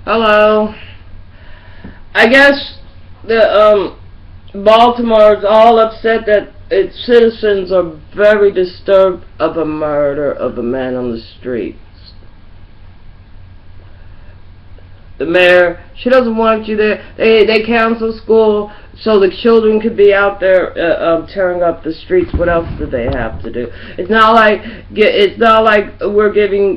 Hello. I guess the Baltimore is all upset that its citizens are very disturbed of a murder of a man on the streets. The mayor, she doesn't want you there. They cancel school so the children could be out there tearing up the streets. What else do they have to do? It's not like we're giving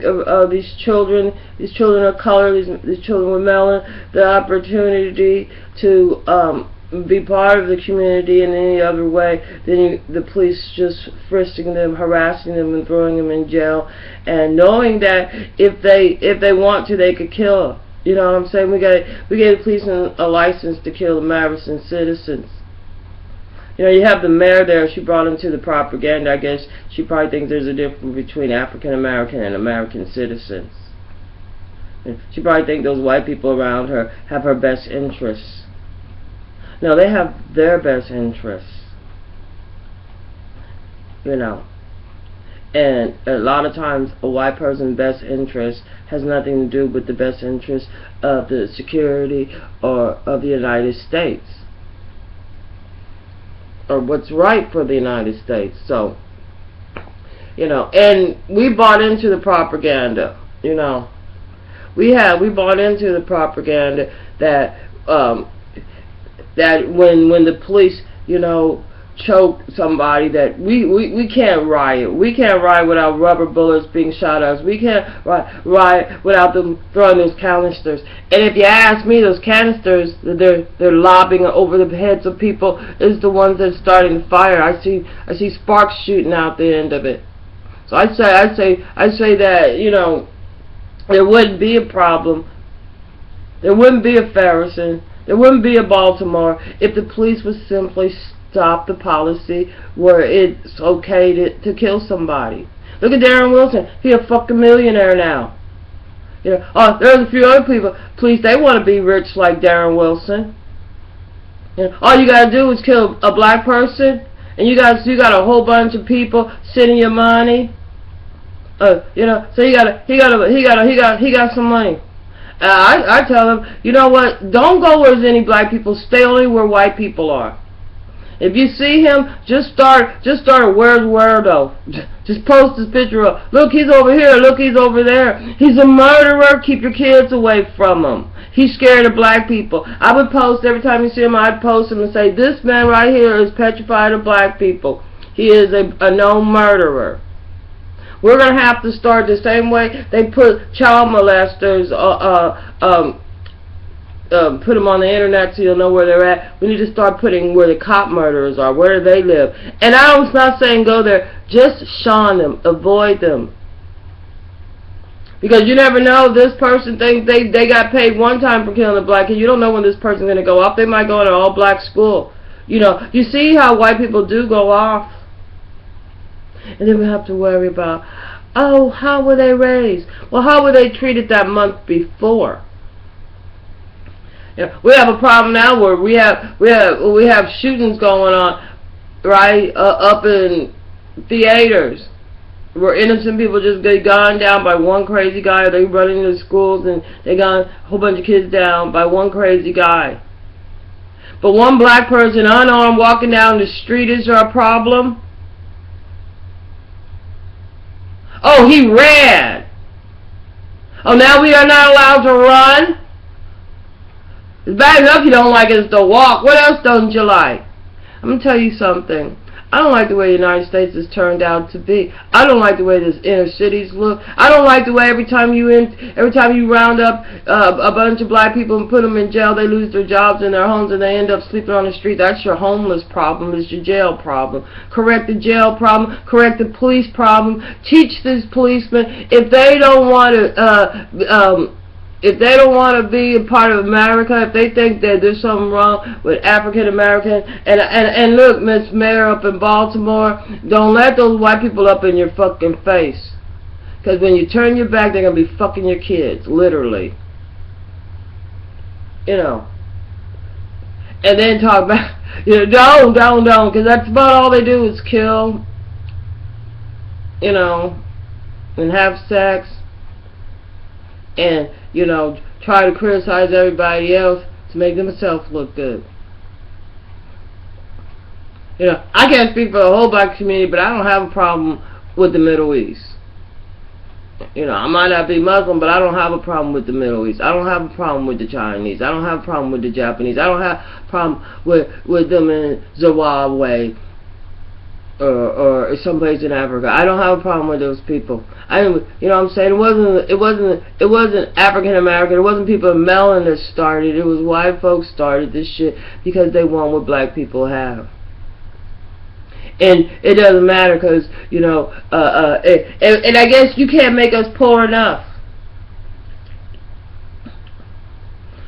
these children of color, these children with melon, the opportunity to be part of the community in any other way than the police just frisking them, harassing them, and throwing them in jail, and knowing that if they want to, they could kill them. You know what I'm saying? We gave the police a license to kill the Madison citizens. You know, you have the mayor there. She brought into the propaganda. I guess she probably thinks there's a difference between African American and American citizens. And she probably thinks those white people around her have her best interests. No, they have their best interests. You know. And a lot of times a white person's best interest has nothing to do with the best interest of the security or of the United States, or what's right for the United States. So, you know, and we bought into the propaganda. You know, we bought into the propaganda that that when the police, you know, choke somebody, that we can't riot. We can't riot without rubber bullets being shot at us. We can't riot without them throwing those canisters. And if you ask me, those canisters that they're lobbing over the heads of people is the ones that's starting the fire. I see sparks shooting out the end of it. So I say that, you know, there wouldn't be a problem. There wouldn't be a Ferguson. There wouldn't be a Baltimore if the police would simply stop the policy where it's okay to kill somebody. Look at Darren Wilson. He's a fucking millionaire now. You know, there's a few other people. Police, they want to be rich like Darren Wilson. You know, all you gotta do is kill a black person, and you got a whole bunch of people sending you money. You know, so he got some money. I tell him, you know what? Don't go where there's any black people. Stay only where white people are. If you see him, just start where's Werdo. Just post his picture up. Look, he's over here. Look, he's over there. He's a murderer. Keep your kids away from him. He's scared of black people. I would post every time you see him. I'd post him and say, this man right here is petrified of black people. He is a known murderer. We're gonna have to start the same way they put child molesters put them on the internet so you'll know where they're at. We need to start putting where the cop murderers are, where do they live. And I'm not saying go there, just shun them, avoid them. Because you never know, this person thinks they got paid one time for killing a black kid. You don't know when this person's going to go off. They might go to an all-black school. You know, you see how white people do go off. And then we have to worry about, oh, how were they raised? Well, how were they treated that month before? You know, we have a problem now where we have shootings going on, right, up in theaters, where innocent people just get gunned down by one crazy guy. They run into schools and they gun a whole bunch of kids down by one crazy guy. But one black person unarmed walking down the street, is there a problem? Oh, he ran. Oh, now we are not allowed to run? It's bad enough you don't like us to walk. What else don't you like? I'm going to tell you something. I don't like the way the United States has turned out to be. I don't like the way this inner cities look. I don't like the way every time you round up a bunch of black people and put them in jail, they lose their jobs and their homes and they end up sleeping on the street. That's your homeless problem. It's your jail problem. Correct the jail problem. Correct the police problem. Teach these policemen, if they don't want to be a part of America, if they think that there's something wrong with African American, and look, Miss Mayor up in Baltimore, don't let those white people up in your fucking face. Because when you turn your back, they're going to be fucking your kids, literally. You know. And then talk about, you know, don't, because that's about all they do is kill, you know, and have sex. and, you know, try to criticize everybody else to make themselves look good. You know, I can't speak for the whole black community, but I don't have a problem with the Middle East. You know, I might not be Muslim, but I don't have a problem with the Middle East. I don't have a problem with the Chinese. I don't have a problem with the Japanese. I don't have a problem with them in Zimbabwe or someplace in Africa. I don't have a problem with those people. You know what I'm saying? It wasn't African American. It wasn't people of melanin that started. It was white folks started this shit because they want what black people have. And it doesn't matter because, you know, and I guess you can't make us poor enough.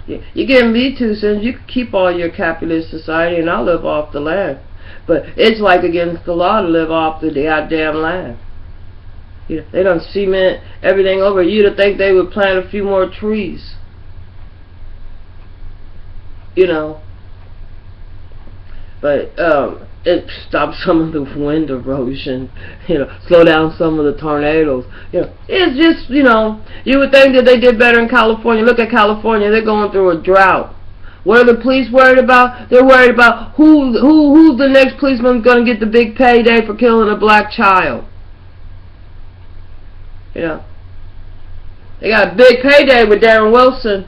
You give me 2 cents, you can keep all your capitalist society and I'll live off the land. But it's like against the law to live off the goddamn land. You know, they don't cement everything over. You'd think they would plant a few more trees. You know. But, it stops some of the wind erosion, you know, slow down some of the tornadoes. You know, it's just, you know, you would think that they did better in California. Look at California, they're going through a drought. What are the police worried about? They're worried about who's the next policeman going to get the big payday for killing a black child. You know, they got a big payday with Darren Wilson.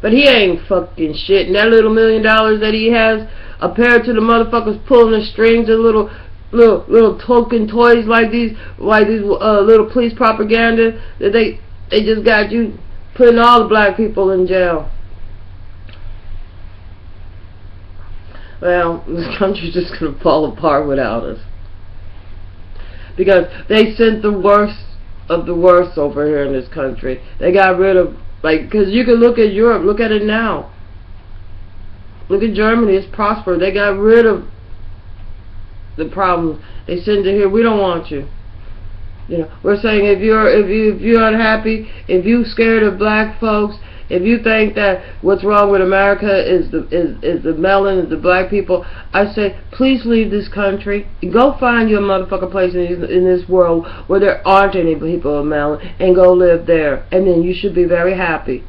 But he ain't fucking shit. And that little $1 million that he has, compared to the motherfuckers pulling the strings and little token toys like these little police propaganda that they just got you putting all the black people in jail. Well, this country's just gonna fall apart without us because they sent the worst of the worst over here in this country. They got rid of, like, because you can look at Europe, look at it now. Look at Germany, it's prospered. They got rid of the problems. They send it here. We don't want you. You know, we're saying if you're unhappy, if you're scared of black folks, if you think that what's wrong with America is the melon, is the black people, I say please leave this country. Go find you a motherfucking place in this world where there aren't any people of melon, and go live there, and then you should be very happy.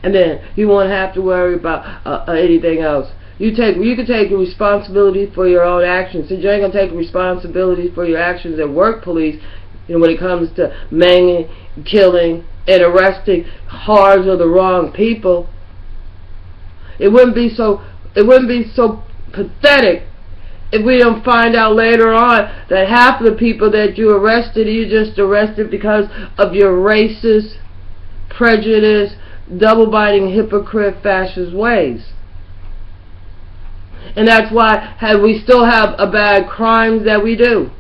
And then you won't have to worry about anything else. You can take responsibility for your own actions. So you ain't gonna take responsibility for your actions at work police. You know, when it comes to maiming, killing, and arresting hordes of the wrong people. It wouldn't be so pathetic if we don't find out later on that half of the people that you arrested, you just arrested because of your racist, prejudice, double-biting, hypocrite, fascist ways. And that's why we still have a bad crimes that we do.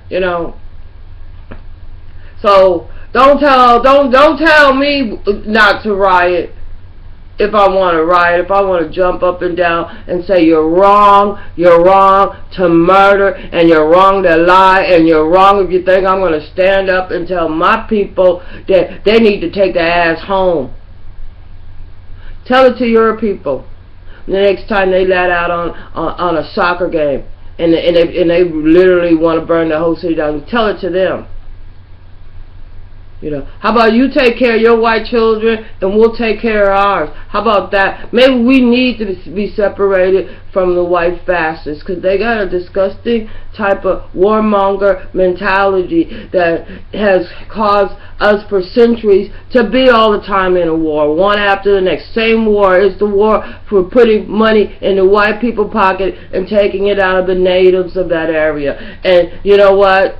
You know. So don't tell me not to riot. If I want to riot, if I want to jump up and down and say you're wrong to murder, and you're wrong to lie, and you're wrong if you think I'm going to stand up and tell my people that they need to take their ass home. Tell it to your people. The next time they let out on a soccer game and they literally want to burn the whole city down, tell it to them. You know, how about you take care of your white children and we'll take care of ours? How about that? Maybe we need to be separated from the white fascists because they got a disgusting type of warmonger mentality that has caused us for centuries to be all the time in a war, one after the next. Same war is the war for putting money in the white people's pocket and taking it out of the natives of that area. And you know what?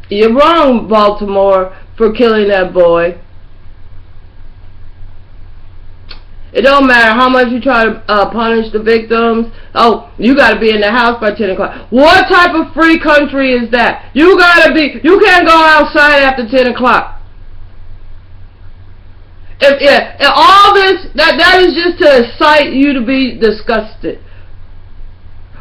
You're wrong, Baltimore, for killing that boy. It don't matter how much you try to punish the victims. Oh, you got to be in the house by 10 o'clock. What type of free country is that? You can't go outside after 10 o'clock. If all this, that is just to incite you to be disgusted.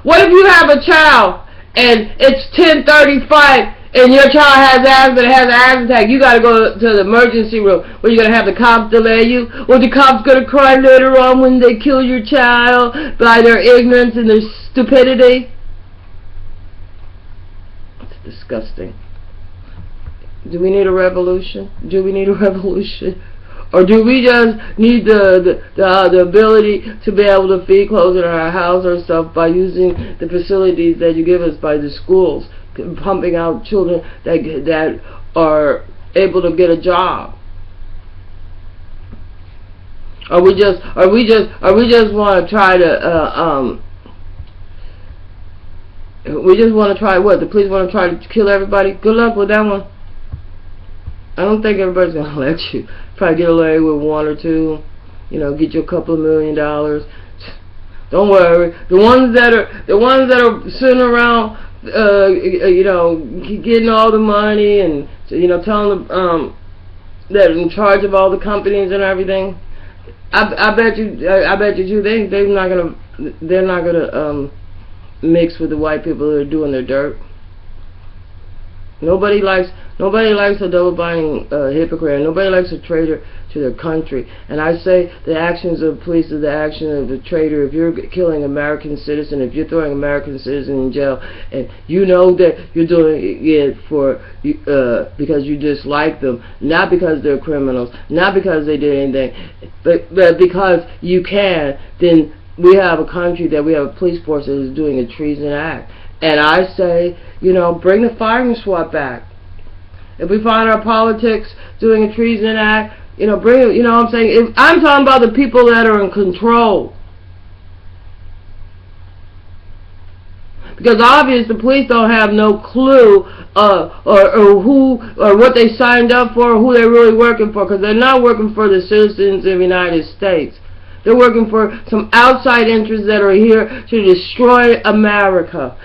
What if you have a child and it's 10:35 and your child has asthma and has an asthma attack? You got to go to the emergency room where you're going to have the cops delay you, or the cops going to cry later on when they kill your child by their ignorance and their stupidity. disgusting. Do we need a revolution? Do we need a revolution? Or do we just need the ability to be able to feed, clothe, in our house ourselves by using the facilities that you give us by the schools, pumping out children that are able to get a job? Or we just want to try to we just want to try what? The police want to try to kill everybody? Good luck with that one. I don't think everybody's gonna let you. Probably get away with one or two. You know, get you a couple of $1 million. Don't worry. The ones that are sitting around, you know, getting all the money and, you know, telling them that in charge of all the companies and everything. I bet you too. They're not gonna mix with the white people that are doing their dirt. Nobody likes a double-binding hypocrite. Nobody likes a traitor to their country. And I say the actions of the police are the action of a traitor. If you're killing American citizen, if you're throwing American citizen in jail, and you know that you're doing it for because you dislike them, not because they're criminals, not because they did anything, but because you can, then we have a country that we have a police force that is doing a treason act. And I say, you know, bring the firing squad back. If we find our politics doing a treason act, you know, bring it. You know what I'm saying? If I'm talking about the people that are in control. Because obviously the police don't have no clue or who or what they signed up for, or who they're really working for, because they're not working for the citizens of the United States. They're working for some outside interests that are here to destroy America.